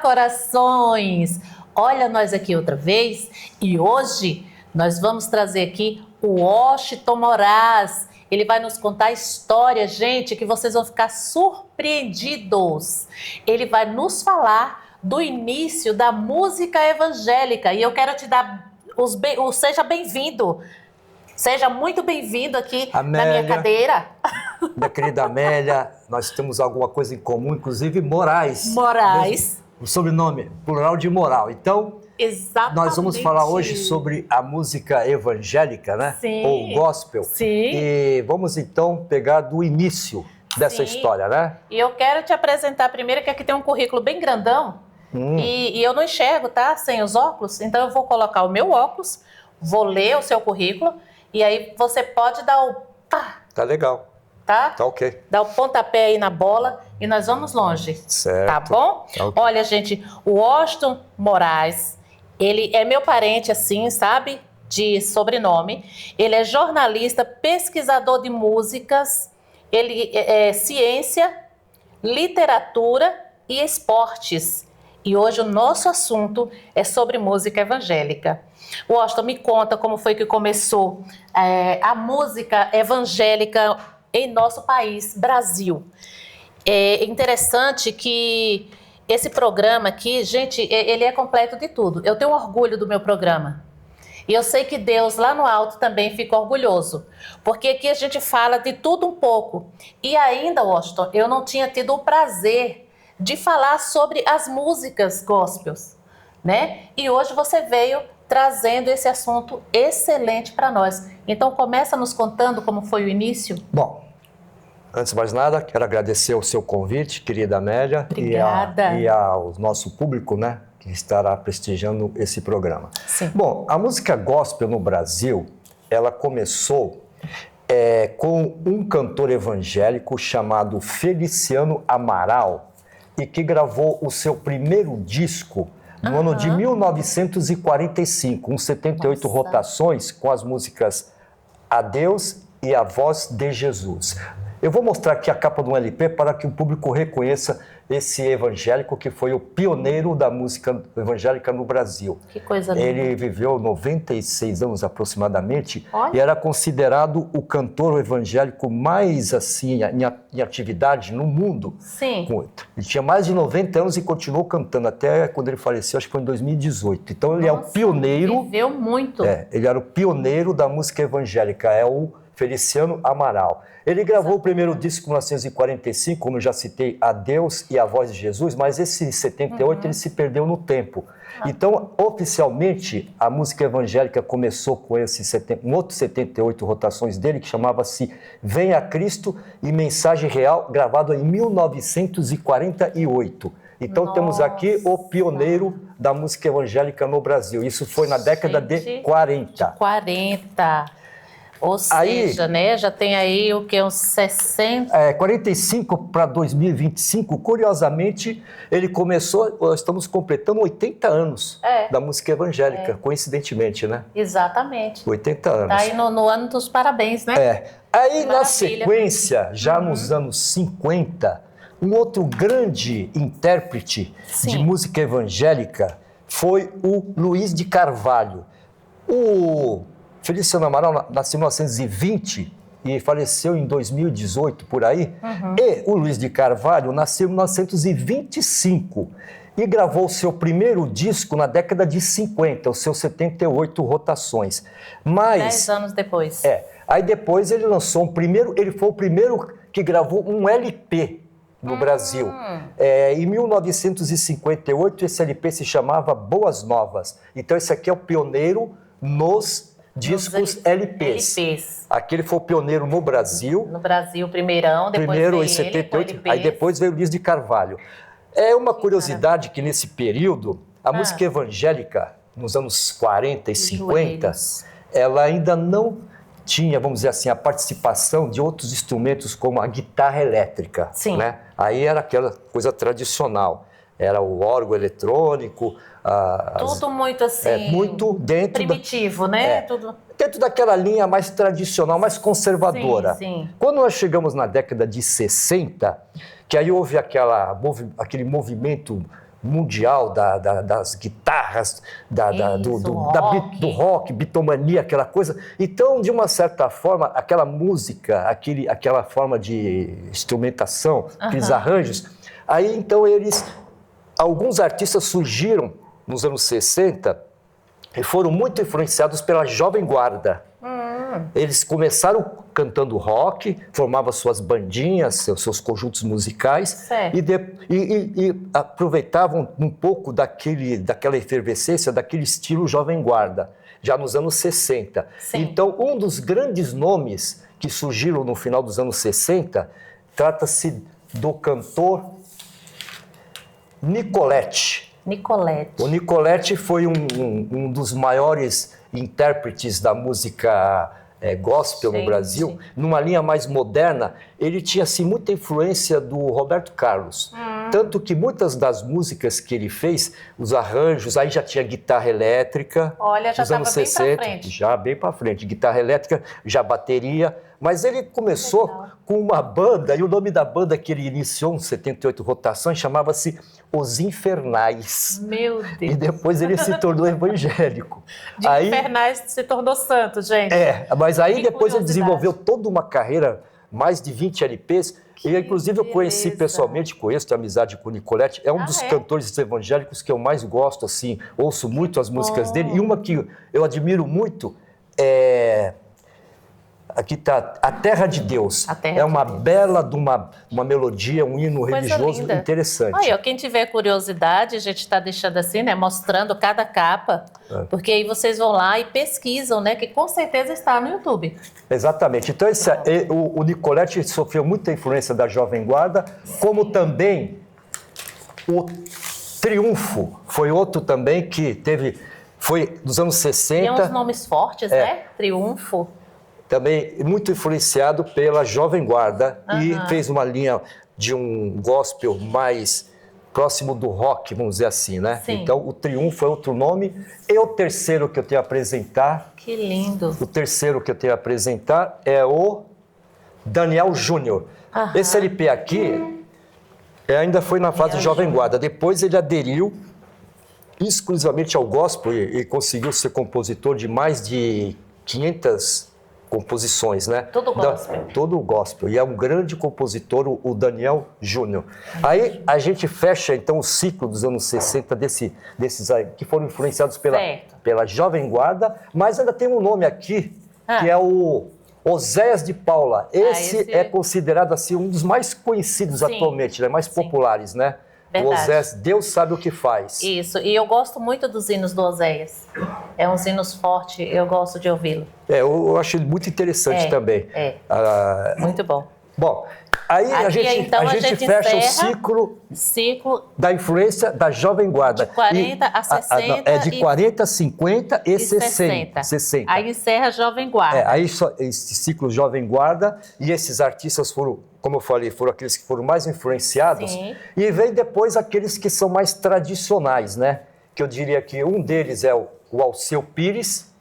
corações! Olha nós aqui outra vez e hoje nós vamos trazer aqui o Washington Moraes. Ele vai nos contar a história, gente, que vocês vão ficar surpreendidos. Ele vai nos falar do início da música evangélica e eu quero te dar seja bem-vindo. Seja muito bem-vindo aqui Amélia, na minha cadeira. Minha querida Amélia, nós temos alguma coisa em comum, inclusive Moraes. Moraes. O sobrenome, plural de moral. Então, exatamente, nós vamos falar hoje sobre a música evangélica, né? Sim. Ou gospel. Sim. E vamos então pegar do início dessa história, né? E eu quero te apresentar primeiro, que aqui tem um currículo bem grandão. E eu não enxergo, tá? Sem os óculos. Então eu vou colocar o meu óculos, vou ler o seu currículo e aí você pode dar o pá. Tá legal. Tá? Tá ok. Dá o pontapé aí na bola e nós vamos longe. Certo. Tá bom? Tá okay. Olha, gente, o Washington Moraes, ele é meu parente assim, sabe? De sobrenome. Ele é jornalista, pesquisador de músicas, ele é ciência, literatura e esportes. E hoje o nosso assunto é sobre música evangélica. Washington, me conta como foi que começou a música evangélica em nosso país, Brasil. É interessante que esse programa aqui, gente, ele é completo de tudo. Eu tenho orgulho do meu programa. E eu sei que Deus lá no alto também fica orgulhoso. Porque aqui a gente fala de tudo um pouco. E ainda, Washington, eu não tinha tido o prazer de falar sobre as músicas gospels, né? E hoje você veio trazendo esse assunto excelente para nós. Então começa nos contando como foi o início. Bom, antes de mais nada, quero agradecer o seu convite, querida Amélia. Obrigada. E ao nosso público, né, que estará prestigiando esse programa. Sim. Bom, a música gospel no Brasil, ela começou com um cantor evangélico chamado Feliciano Amaral, e que gravou o seu primeiro disco no ano de 1945, 78 Nossa. rotações com as músicas Adeus e A Voz de Jesus. Eu vou mostrar aqui a capa de um LP para que o público reconheça esse evangélico que foi o pioneiro da música evangélica no Brasil. Que coisa linda. Ele viveu 96 anos aproximadamente. Olha. E era considerado o cantor evangélico mais assim em atividade no mundo. Sim. Ele tinha mais de 90 anos e continuou cantando até quando ele faleceu, acho que foi em 2018. Então ele é o pioneiro. Viveu muito. Ele era o pioneiro da música evangélica, é o Feliciano Amaral. Ele gravou o primeiro disco em 1945, como eu já citei, Adeus e A Voz de Jesus, mas esse 78 ele se perdeu no tempo. Então, oficialmente, a música evangélica começou com um outro 78 rotações dele, que chamava-se Venha Cristo e Mensagem Real, gravado em 1948. Então, temos aqui o pioneiro da música evangélica no Brasil. Isso foi na década de 40. 40. Ou seja, né, já tem aí o que, uns 60... 45 para 2025, curiosamente, ele começou, nós estamos completando 80 anos da música evangélica, coincidentemente, né? Exatamente. 80 anos. Tá aí no ano dos parabéns, né? Aí, Maravilha. na sequência, já nos anos 50, um outro grande intérprete de música evangélica foi o Luiz de Carvalho. O Feliciano Amaral nasceu em 1920 e faleceu em 2018, por aí. E o Luiz de Carvalho nasceu em 1925 e gravou o seu primeiro disco na década de 50, os seus 78 rotações. Mas 10 anos depois. Aí depois ele lançou ele foi o primeiro que gravou um LP no Brasil. Em 1958, esse LP se chamava Boas Novas. Então esse aqui é o pioneiro nos discos LPs. Aquele foi o pioneiro no Brasil. No Brasil, primeirão, depois primeiro veio em 78, ele, aí depois veio o Luiz de Carvalho. É uma curiosidade que nesse período, a música evangélica, nos anos 40 e 50, ela ainda não tinha, vamos dizer assim, a participação de outros instrumentos como a guitarra elétrica. Sim. Né? Aí era aquela coisa tradicional. Era o órgão eletrônico. Tudo muito assim. Muito dentro. Primitivo, né? Tudo. Dentro daquela linha mais tradicional, mais conservadora. Sim. Quando nós chegamos na década de 60, que aí houve aquele movimento mundial das guitarras, Rock. do rock, bitomania, aquela coisa. Então, de uma certa forma, aquela música, aquela forma de instrumentação, aqueles arranjos, aí então alguns artistas surgiram nos anos 60 e foram muito influenciados pela Jovem Guarda. Eles começaram cantando rock, formavam suas bandinhas, seus conjuntos musicais e aproveitavam um pouco daquela efervescência, daquele estilo Jovem Guarda, já nos anos 60. Sim. Então, um dos grandes nomes que surgiram no final dos anos 60 trata-se do cantor Nicolete. O Nicolete foi um dos maiores intérpretes da música gospel no Brasil. Numa linha mais moderna, ele tinha assim, muita influência do Roberto Carlos. Tanto que muitas das músicas que ele fez, os arranjos, aí já tinha guitarra elétrica. Olha, já nos anos estava bem 60, para frente. já bem para frente. Guitarra elétrica, já bateria. Mas ele começou com uma banda, e o nome da banda que ele iniciou, em 78 rotações, chamava-se Os Infernais. Meu Deus. E depois ele se tornou evangélico. De Infernais se tornou santo, gente. Mas aí Que depois ele curiosidade. desenvolveu toda uma carreira, mais de 20 LPs. E inclusive eu conheci pessoalmente, tenho amizade com o Nicolete. É um dos cantores evangélicos que eu mais gosto, assim, ouço muito as músicas dele. E uma que eu admiro muito é... Aqui está A Terra de Deus. É uma bela de uma melodia, um hino religioso interessante. Olha, quem tiver curiosidade, a gente está deixando assim, né, mostrando cada capa, porque aí vocês vão lá e pesquisam, né, que com certeza está no YouTube. Exatamente. Então o Nicolete sofreu muita influência da Jovem Guarda, como também o Triunfo foi outro também que foi dos anos 60. Tem uns nomes fortes, né? Triunfo. Também muito influenciado pela Jovem Guarda e fez uma linha de um gospel mais próximo do rock, vamos dizer assim, né? Sim. Então, o Triunfo é outro nome. E o terceiro que eu tenho a apresentar... Que lindo. O terceiro que eu tenho a apresentar é o Daniel Júnior. Esse LP aqui ainda foi na fase Jovem Guarda. Depois ele aderiu exclusivamente ao gospel e conseguiu ser compositor de mais de 500 composições, né? Todo gospel. Todo gospel. E é um grande compositor, o Daniel Júnior. Aí a gente fecha, então, o ciclo dos anos 60 desses aí, que foram influenciados pela Jovem Guarda, mas ainda tem um nome aqui, que é o Oséias de Paula. Esse é considerado, assim, um dos mais conhecidos atualmente, né? Mais populares, né? Verdade. O Oséias, Deus sabe o que faz. Isso, e eu gosto muito dos hinos do Oséias. É uns hinos fortes, eu gosto de ouvi-lo. Eu acho ele muito interessante também. Muito bom. Bom, aí a gente fecha o ciclo da influência da Jovem Guarda. De 40 a 60. De 40 a 50 e 60. Aí encerra a Jovem Guarda. Aí esse ciclo Jovem Guarda, e esses artistas foram, como eu falei, foram aqueles que foram mais influenciados. Sim. E vem depois aqueles que são mais tradicionais, né? Que eu diria que um deles é o Alceu Pires,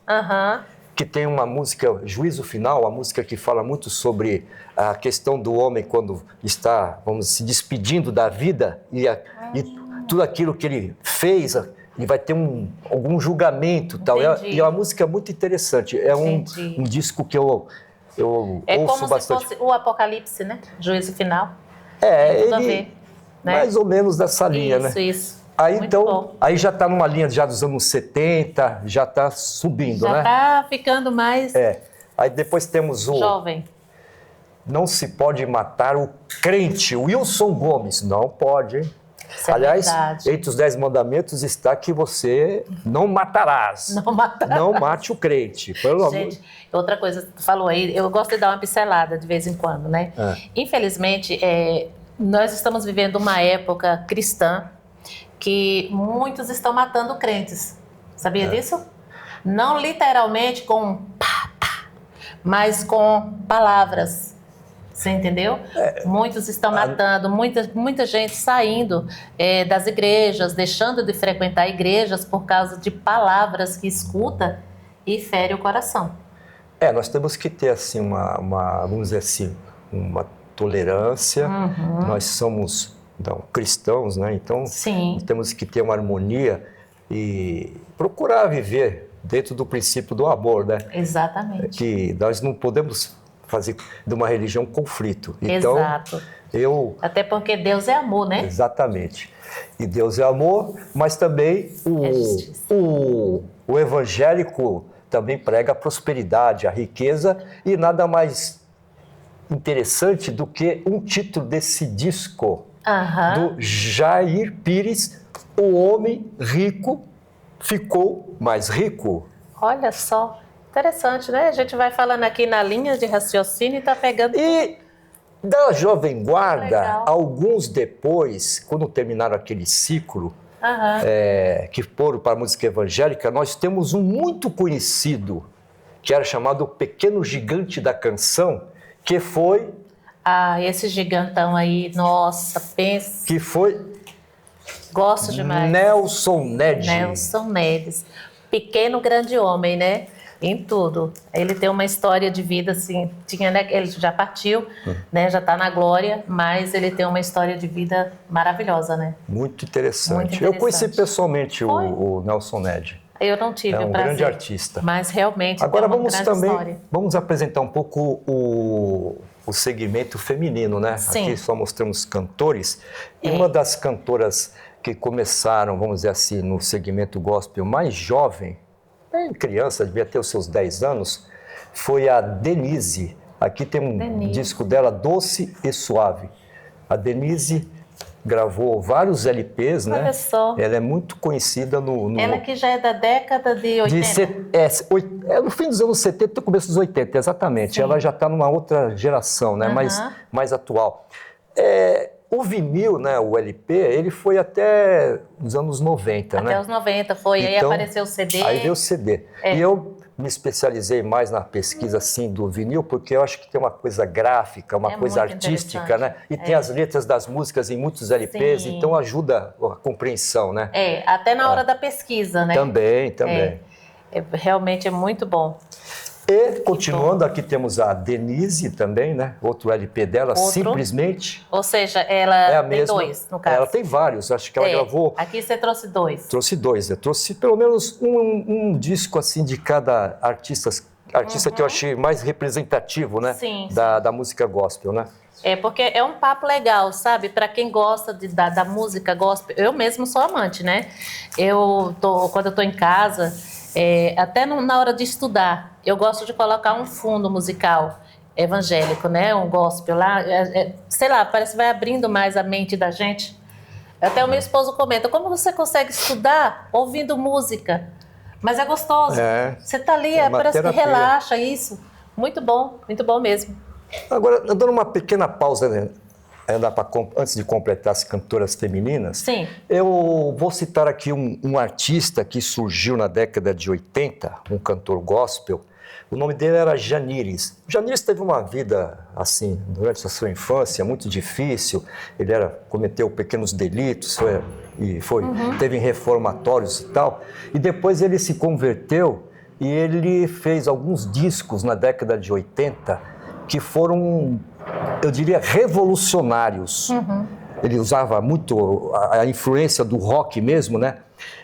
que tem uma música, Juízo Final, uma música que fala muito sobre a questão do homem quando está, vamos se despedindo da vida e tudo aquilo que ele fez, ele vai ter algum julgamento e tal. E é uma música muito interessante. É um disco que eu ouço bastante. Como se fosse o Apocalipse, né? Juízo Final. Tudo a ver, né? Mais ou menos dessa linha, né? Isso. Aí então, aí já está numa linha já dos anos 70, já está subindo, né? Já está ficando mais Aí depois temos o jovem. Não se pode matar o crente, Wilson Gomes. Não pode, hein? Isso é Aliás, verdade. entre os 10 mandamentos está que você não matarás. Não matarás. Não mate o crente. Pelo Gente, outra coisa que tu falou aí, eu gosto de dar uma pincelada de vez em quando, né? Infelizmente, nós estamos vivendo uma época cristã que muitos estão matando crentes. Sabia disso? Não literalmente com pá, pá, mas com palavras. Você entendeu? Muitos estão matando, muita gente saindo das igrejas, deixando de frequentar igrejas por causa de palavras que escuta e fere o coração. Nós temos que ter assim vamos dizer assim, uma tolerância. Nós somos Então, cristãos, né? Então, Sim. temos que ter uma harmonia e procurar viver dentro do princípio do amor, né? Exatamente. Que nós não podemos fazer de uma religião um conflito. Então, Exato. Até porque Deus é amor, né? Exatamente. E Deus é amor, mas também o evangélico também prega a prosperidade, a riqueza, e nada mais interessante do que um título desse disco do Jair Pires, O Homem Rico Ficou Mais Rico. Olha só, interessante, né? A gente vai falando aqui na linha de raciocínio e está pegando... E da Jovem Guarda, Legal. alguns depois, quando terminaram aquele ciclo, que foram para a música evangélica, nós temos um muito conhecido, que era chamado O Pequeno Gigante da Canção, que foi... Ah, esse gigantão aí, nossa, pensa... Que foi... Gosto demais. Nelson Ned. Nelson Nedes. Pequeno, grande homem, né? Em tudo. Ele tem uma história de vida, assim, né? Ele já partiu, né? Já está na glória, mas ele tem uma história de vida maravilhosa, né? Muito interessante. Muito interessante. Eu conheci pessoalmente o Nelson Ned. Eu não tive o prazer. É um grande artista. Mas realmente agora tem uma grande história. Vamos apresentar um pouco o segmento feminino, né? Sim. Aqui só mostramos cantores. E uma das cantoras que começaram, vamos dizer assim, no segmento gospel mais jovem, criança, devia ter os seus 10 anos, foi a Denise. Aqui tem um disco dela, Doce e Suave. A Denise gravou vários LPs, né? Olha só. Ela é muito conhecida no... Ela que já é da década de 80? No fim dos anos 70 e começo dos 80, exatamente. Sim. Ela já está numa outra geração, né? Mais atual. O vinil, né, o LP, ele foi até os anos 90, né? Até os 90 foi, então, aí apareceu o CD. Aí veio o CD. E eu me especializei mais na pesquisa, assim, do vinil, porque eu acho que tem uma coisa gráfica, uma coisa artística, né? E tem as letras das músicas em muitos LPs, Sim. Então ajuda a compreensão, né? Até na hora da pesquisa, né? Também. Realmente é muito bom. E, continuando, aqui temos a Denise também, né? Outro LP dela, Simplesmente. Ou seja, ela tem mesma, 2, no caso. Ela tem vários, acho que ela gravou... Aqui você trouxe 2. Trouxe 2, eu trouxe pelo menos um disco, assim, de cada artista que eu achei mais representativo, né? Sim. Da música gospel, né? Porque é um papo legal, sabe? Para quem gosta da música gospel, eu mesmo sou amante, né? Quando eu tô em casa... até na hora de estudar, eu gosto de colocar um fundo musical evangélico, né? Um gospel lá, sei lá, parece que vai abrindo mais a mente da gente. Até o meu esposo comenta, como você consegue estudar ouvindo música? Mas é gostoso. Você tá ali, parece que relaxa isso. Muito bom mesmo. Agora, dando uma pequena pausa, né? Antes de completar as cantoras femininas, Sim. Eu vou citar aqui um artista que surgiu na década de 80, um cantor gospel. O nome dele era Janires. Janires teve uma vida, assim, durante a sua infância, muito difícil. Ele cometeu pequenos delitos, teve reformatórios e tal. E depois ele se converteu e ele fez alguns discos na década de 80 que foram... eu diria, revolucionários. Ele usava muito a influência do rock mesmo, né?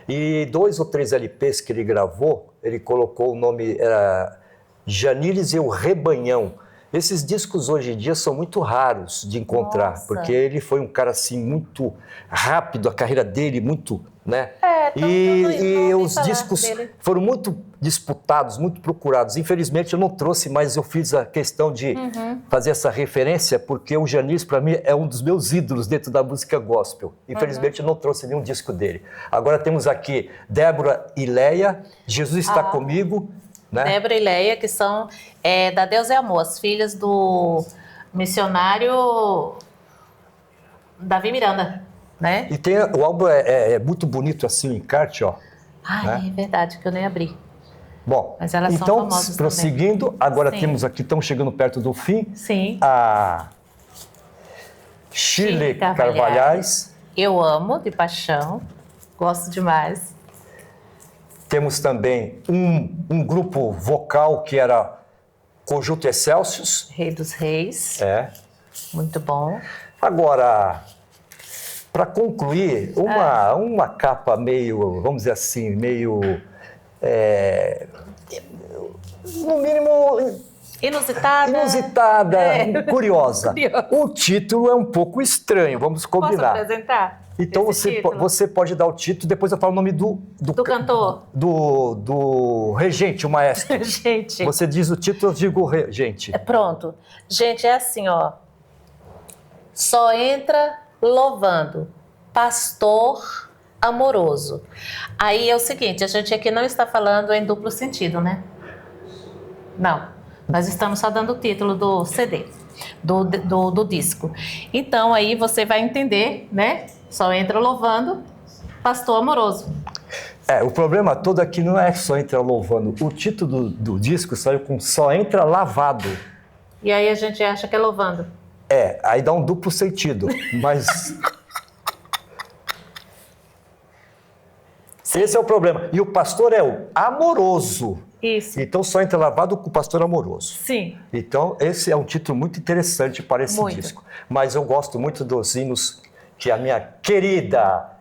E 2 ou 3 LPs que ele gravou, ele colocou o nome, era Janires e o Rebanhão. Esses discos hoje em dia são muito raros de encontrar, porque ele foi um cara assim muito rápido, a carreira dele muito, né? E os discos foram muito disputados, muito procurados. Infelizmente eu não trouxe, mas eu fiz a questão de fazer essa referência, porque o Janires, para mim, é um dos meus ídolos dentro da música gospel. Infelizmente eu não trouxe nenhum disco dele. Agora temos aqui Débora e Leia, Jesus Está Comigo, né? Débora e Leia, que são da Deus é Amor, as filhas do missionário Davi Miranda, né? E tem, o álbum é muito bonito assim, o encarte, ó. Né? É verdade, que eu nem abri. Bom, mas elas então, são famosas prosseguindo, também. Agora temos aqui, estamos chegando perto do fim. Sim. A Shirley Carvalhais. Eu amo, de paixão, gosto demais. Temos também um grupo vocal que era Conjunto Excelsius. Rei dos Reis. É. Muito bom. Agora, Para concluir, uma capa meio, vamos dizer assim, meio, no mínimo, inusitada, curiosa. O título é um pouco estranho, vamos combinar. Posso apresentar? Então você pode dar o título, depois eu falo o nome do cantor. Do regente, o maestro. Gente. Você diz o título, eu digo o regente. Pronto. Gente, é assim, ó. Só entra louvando. Pastor amoroso. Aí é o seguinte, a gente aqui não está falando em duplo sentido, né? Não. Nós estamos só dando o título do CD, do disco. Então aí você vai entender, né? Só entra louvando, pastor amoroso. O problema todo aqui não é só entra louvando. O título do disco saiu com só entra lavado. E aí a gente acha que é louvando. Aí dá um duplo sentido, mas... Esse é o problema. E o pastor é o amoroso. Isso. Então só entra lavado com o pastor amoroso. Sim. Então esse é um título muito interessante para esse disco. Mas eu gosto muito dos hinos que a minha querida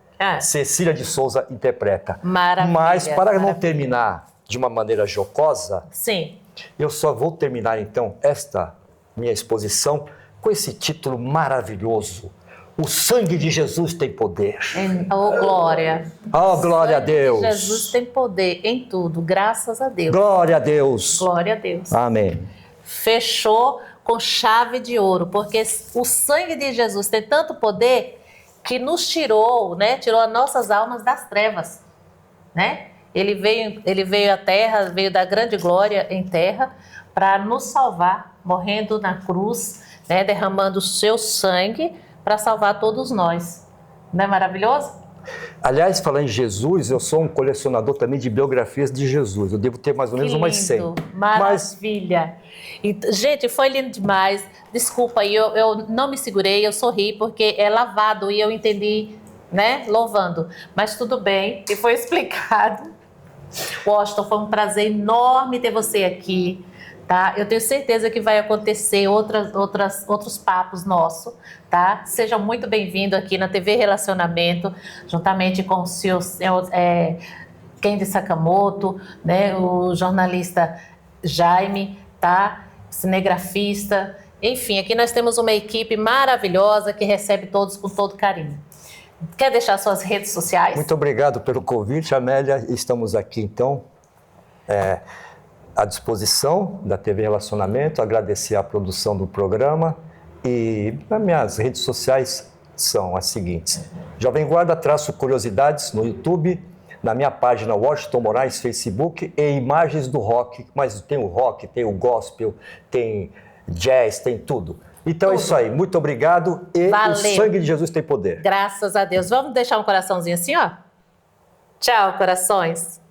Cecília de Souza interpreta. Maravilha. Mas para não terminar de uma maneira jocosa, sim, eu só vou terminar então esta minha exposição com esse título maravilhoso. O sangue de Jesus tem poder. Oh, glória. Oh, glória a Deus. Jesus tem poder em tudo, graças a Deus. Glória a Deus. Glória a Deus. Amém. Fechou com chave de ouro, porque o sangue de Jesus tem tanto poder que nos tirou, né? Tirou as nossas almas das trevas, né? Ele veio à terra, veio da grande glória em terra para nos salvar, morrendo na cruz, né? Derramando o seu sangue para salvar todos nós. Não é maravilhoso? Aliás, falando em Jesus, eu sou um colecionador também de biografias de Jesus. Eu devo ter mais ou menos umas 100. Maravilha. Gente, foi lindo demais. Desculpa aí, eu não me segurei, eu sorri porque é lavado e eu entendi, né, louvando. Mas tudo bem, e foi explicado. Washington, foi um prazer enorme ter você aqui. Tá? Eu tenho certeza que vai acontecer outros papos nossos, tá? Seja muito bem-vindo aqui na TV Relacionamento, juntamente com o senhor Kendi Sakamoto, né? O jornalista Jaime, tá? Cinegrafista, enfim, aqui nós temos uma equipe maravilhosa que recebe todos com todo carinho. Quer deixar suas redes sociais? Muito obrigado pelo convite, Amélia. Estamos aqui, então, à disposição da TV Relacionamento, agradecer a produção do programa e as minhas redes sociais são as seguintes. Jovem Guarda Curiosidades no YouTube, na minha página Washington Moraes Facebook e imagens do rock, mas tem o rock, tem o gospel, tem jazz, tem tudo. Então é isso aí, muito obrigado e valeu. O sangue de Jesus tem poder. Graças a Deus. Vamos deixar um coraçãozinho assim, ó? Tchau, corações.